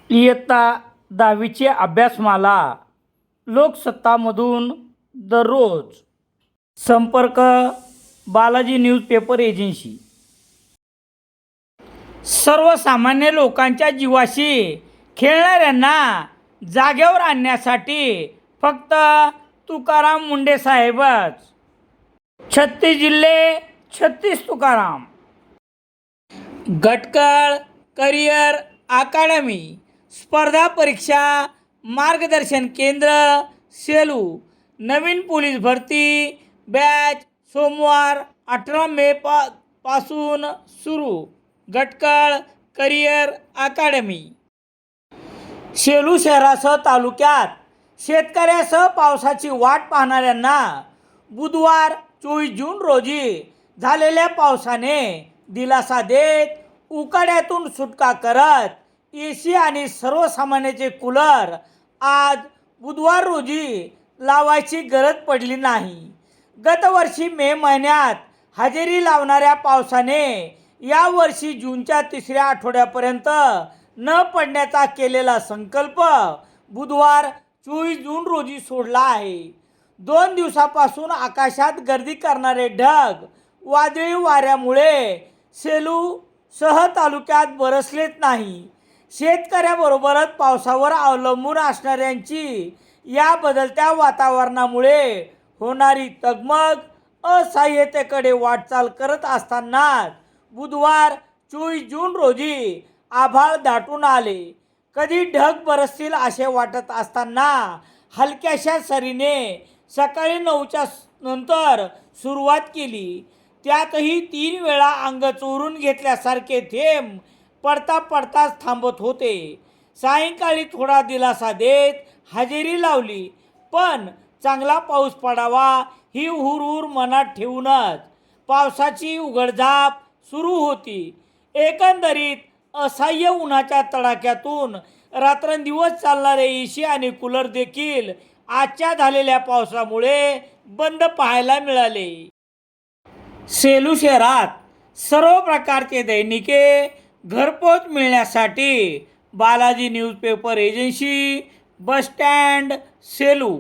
इयत्ता 10वीची अभ्यासमाला लोकसत्तामधून दररोज. संपर्क बालाजी न्यूजपेपर एजन्सी. सर्वसामान्य लोकांच्या जीवाशी खेळणाऱ्यांना जागेवर आणण्यासाठी फक्त तुकाराम मुंडे साहेबच. 36 जिल्हे 36 तुकाराम. गटकळ करिअर अकादमी स्पर्धा परीक्षा मार्गदर्शन केंद्र सेलू. नवीन पोलीस भरती बॅच सोमवार 18 मे पासून सुरू. गटकळ करिअर अकादमी. सेलू शहरासह तालुक्यात शेतकऱ्यासह पावसाची वाट पाहणाऱ्यांना बुधवार 24 जून रोजी झालेल्या पावसाने दिलासा देत उकाड्यातून सुटका करत एसी आणि सर्वसामान्याचे कूलर आज बुधवार रोजी लावायची गरज पडली नाही. गतवर्षी मे महिन्यात हजेरी लावणाऱ्या पावसाने यावर्षी जूनच्या 3ऱ्या आठवड्यापर्यंत न पडण्याचा केलेला संकल्प बुधवार 24 जून रोजी सोडला आहे. 2 दिवसापासून आकाशात गर्दी करणारे ढग वादळी वाऱ्यामुळे सेलू सह तालुक्यात बरसलेच नाही. शेतकऱ्याबरोबरच पावसावर अवलंबून असणाऱ्यांची या बदलत्या वातावरणामुळे होणारी तगमग असहाय्यतेकडे वाटचाल करत असतानाच बुधवार 24 जून रोजी आभाळ दाटून आले. कधी ढग बरसतील असे वाटत असताना हलक्याशा सरीने सकाळी 9च्या नंतर सुरुवात केली. त्यातही 3 वेळा अंग चोरून घेतल्यासारखे थेंब पडता पडताच थांबत होते. सायंकाळी थोडा दिलासा देत हजेरी लावली, पण चांगला पाऊस पडावा ही हुरहुर मनात ठेवूनच पावसाची उघडझाप सुरू होती. एकंदरीत असह्य उन्हाच्या तडाख्यातून रात्रंदिवस चालणारे एसी आणि कूलर देखील आजच्या झालेल्या पावसामुळे बंद पाहायला मिळाले. सेलू शहरात सर्व प्रकारचे दैनिके घरपोच मिळण्यासाठी Balaji newspaper agency, bus stand, Selu.